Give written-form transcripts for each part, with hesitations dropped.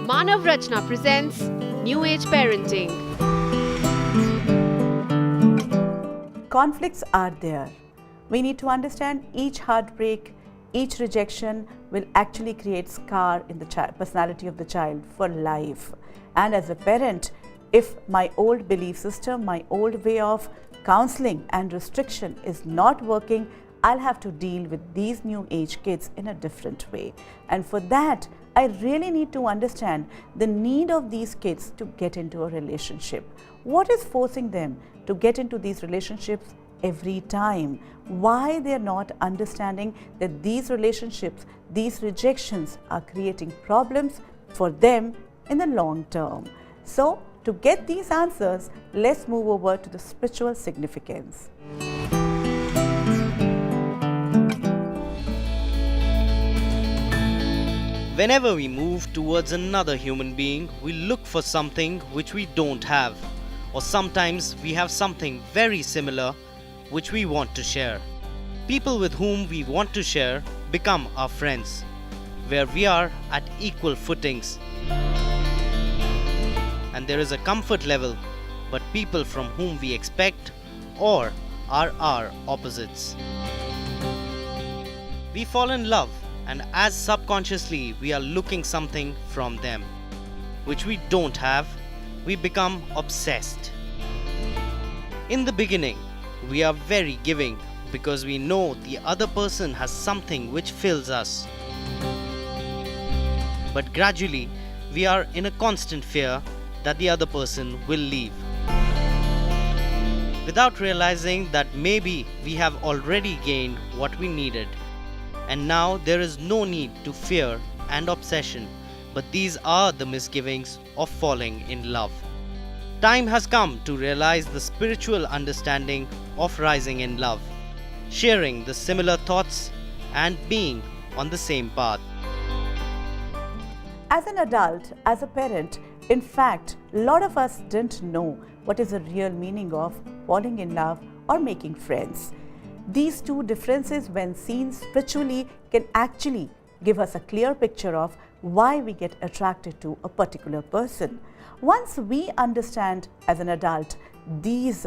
Manav Rachna presents New Age Parenting. Conflicts are there. We need to understand each heartbreak, each rejection will actually create scar in the personality of the child for life. And as a parent, if my old belief system, my old way of counseling and restriction is not working, I'll have to deal with these new age kids in a different way. And for that, I really need to understand the need of these kids to get into a relationship. What is forcing them to get into these relationships every time? Why they're not understanding that these relationships, these rejections are creating problems for them in the long term. So, to get these answers, let's move over to the spiritual significance. Whenever we move towards another human being, we look for something which we don't have, or sometimes we have something very similar which we want to share. People with whom we want to share become our friends, where we are at equal footings. And there is a comfort level, but people from whom we expect or are our opposites. We fall in love, and as subconsciously we are looking something from them, which we don't have, we become obsessed. In the beginning, we are very giving because we know the other person has something which fills us. But gradually, we are in a constant fear that the other person will leave. Without realizing that maybe we have already gained what we needed. And now there is no need to fear and obsession, but these are the misgivings of falling in love. Time has come to realize the spiritual understanding of rising in love, sharing the similar thoughts and being on the same path. As an adult, as a parent, in fact, a lot of us didn't know what is the real meaning of falling in love or making friends. These two differences, when seen spiritually, can actually give us a clear picture of why we get attracted to a particular person. Once we understand as an adult these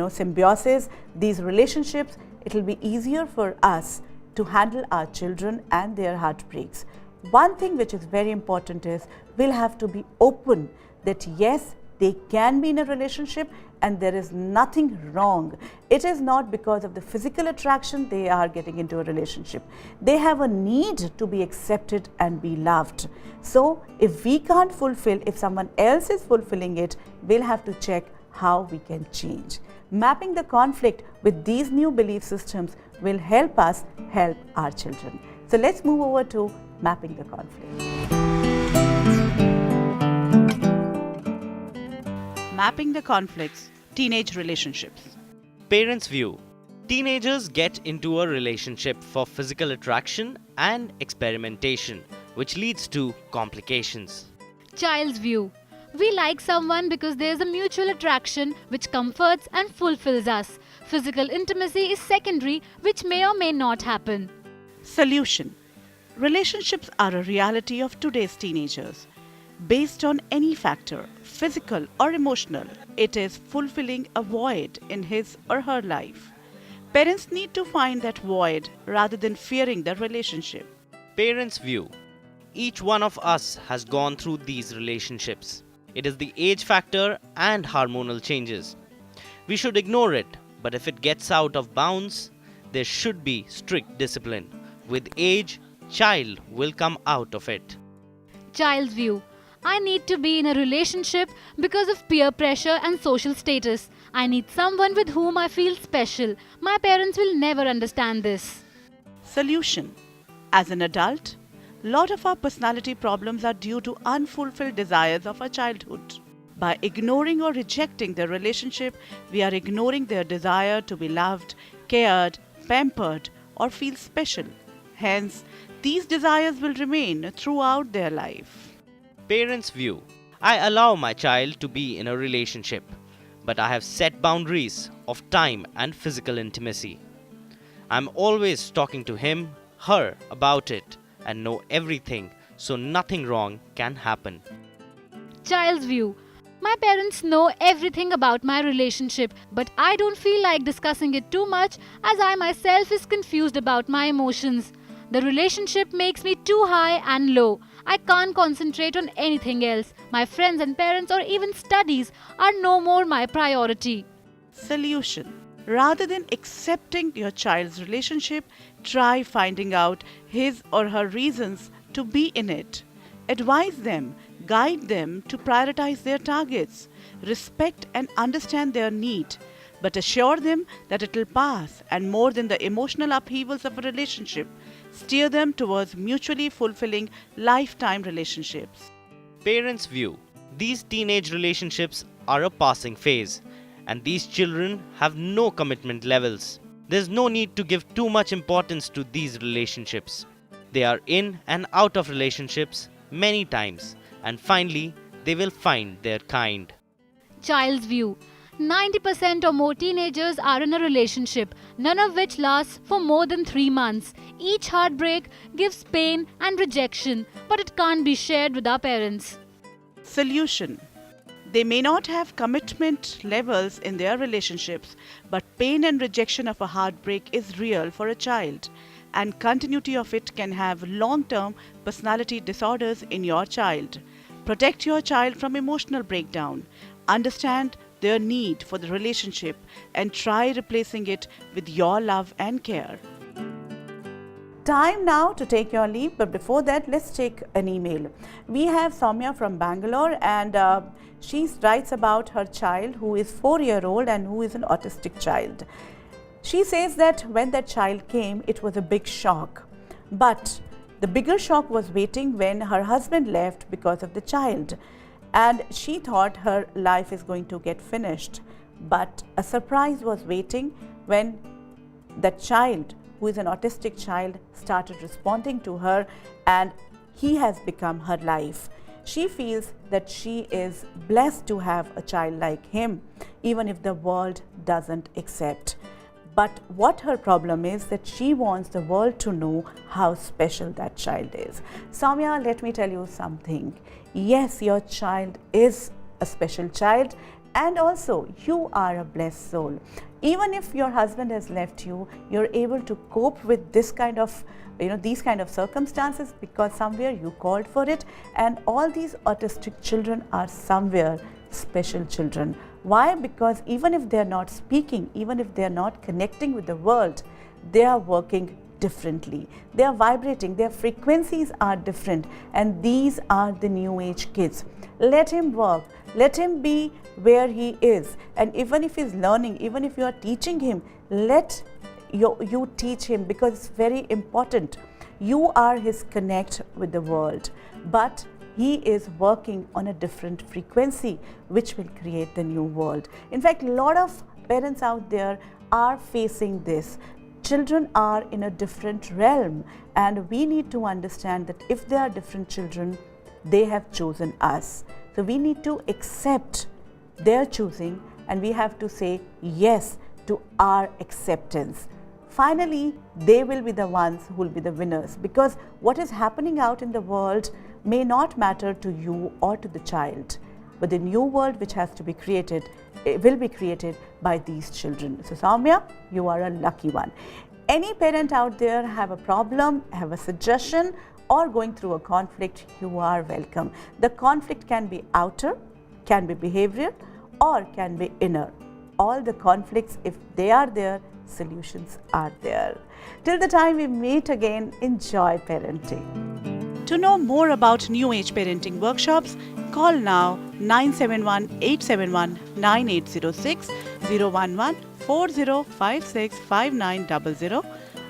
symbiosis, these relationships, it will be easier for us to handle our children and their heartbreaks. One thing which is very important is we'll have to be open that yes, they can be in a relationship and there is nothing wrong. It is not because of the physical attraction they are getting into a relationship. They have a need to be accepted and be loved. So if we can't fulfill, if someone else is fulfilling it, we'll have to check how we can change. Mapping the conflict with these new belief systems will help us help our children. So let's move over to mapping the conflict. Mapping the conflicts, teenage relationships. Parents' view. Teenagers get into a relationship for physical attraction and experimentation, which leads to complications. Child's view. We like someone because there is a mutual attraction which comforts and fulfills us. Physical intimacy is secondary, which may or may not happen. Solution. Relationships are a reality of today's teenagers. Based on any factor, physical or emotional, it is fulfilling a void in his or her life. Parents need to find that void rather than fearing the relationship. Parents' view. Each one of us has gone through these relationships. It is the age factor and hormonal changes. We should ignore it, but if it gets out of bounds, there should be strict discipline. With age, child will come out of it. Child's view. I need to be in a relationship because of peer pressure and social status. I need someone with whom I feel special. My parents will never understand this. Solution. As an adult, a lot of our personality problems are due to unfulfilled desires of our childhood. By ignoring or rejecting the relationship, we are ignoring their desire to be loved, cared, pampered, or feel special. Hence, these desires will remain throughout their life. Parents' view. I allow my child to be in a relationship, but I have set boundaries of time and physical intimacy. I'm always talking to him, her about it, and know everything so nothing wrong can happen. Child's view. My parents know everything about my relationship, but I don't feel like discussing it too much as I myself is confused about my emotions. The relationship makes me too high and low. I can't concentrate on anything else. My friends and parents or even studies are no more my priority. Solution. Rather than accepting your child's relationship, try finding out his or her reasons to be in it. Advise them, guide them to prioritize their targets, respect and understand their need, but assure them that it will pass, and more than the emotional upheavals of a relationship, steer them towards mutually fulfilling lifetime relationships. Parents' view. These teenage relationships are a passing phase, and these children have no commitment levels. There's no need to give too much importance to these relationships. They are in and out of relationships many times, and finally, they will find their kind. Child's view. 90% or more teenagers are in a relationship, none of which lasts for more than 3 months. Each heartbreak gives pain and rejection, but it can't be shared with our parents. Solution. They may not have commitment levels in their relationships, but pain and rejection of a heartbreak is real for a child, and continuity of it can have long-term personality disorders in your child. Protect your child from emotional breakdown. Understand their need for the relationship and try replacing it with your love and care. Time now to take your leave, but before that, let's take an email. We have Soumya from Bangalore, and she writes about her child who is 4-year-old and who is an autistic child. She says that when that child came, it was a big shock. But the bigger shock was waiting when her husband left because of the child. And she thought her life is going to get finished. But a surprise was waiting when that child, who is an autistic child, started responding to her, and he has become her life. She feels that she is blessed to have a child like him, even if the world doesn't accept. But what her problem is that she wants the world to know how special that child is. Soumya, let me tell you something. Yes, your child is a special child, and also you are a blessed soul. Even if your husband has left you, you're able to cope with this kind of these kind of circumstances because somewhere you called for it, and all these autistic children are somewhere special children. Why? Because even if they're not speaking, even if they're not connecting with the world, they are working differently. They are vibrating, their frequencies are different, and these are the new age kids. Let him work, let him be where he is, and even if he's learning, even if you are teaching him, let you teach him, because it's very important. You are his connect with the world, but he is working on a different frequency which will create the new world. In fact, a lot of parents out there are facing this. Children are in a different realm, and we need to understand that if they are different children, they have chosen us. So we need to accept their choosing, and we have to say yes to our acceptance. Finally, they will be the ones who will be the winners, because what is happening out in the world may not matter to you or to the child, but the new world which has to be created, it will be created by these children. So Soumya, you are a lucky one. Any parent out there have a problem, have a suggestion, or going through a conflict, you are welcome. The conflict can be outer, can be behavioral, or can be inner. All the conflicts, if they are there, solutions are there. Till the time we meet again, enjoy parenting. To know more about New Age Parenting workshops, call now 971-871-9806, 011-4056-5900,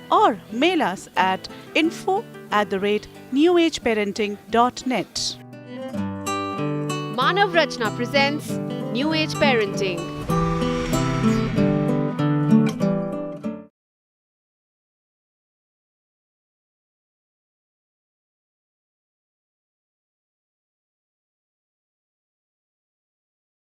or mail us at info@newageparenting.net. Manav Rachna presents New Age Parenting.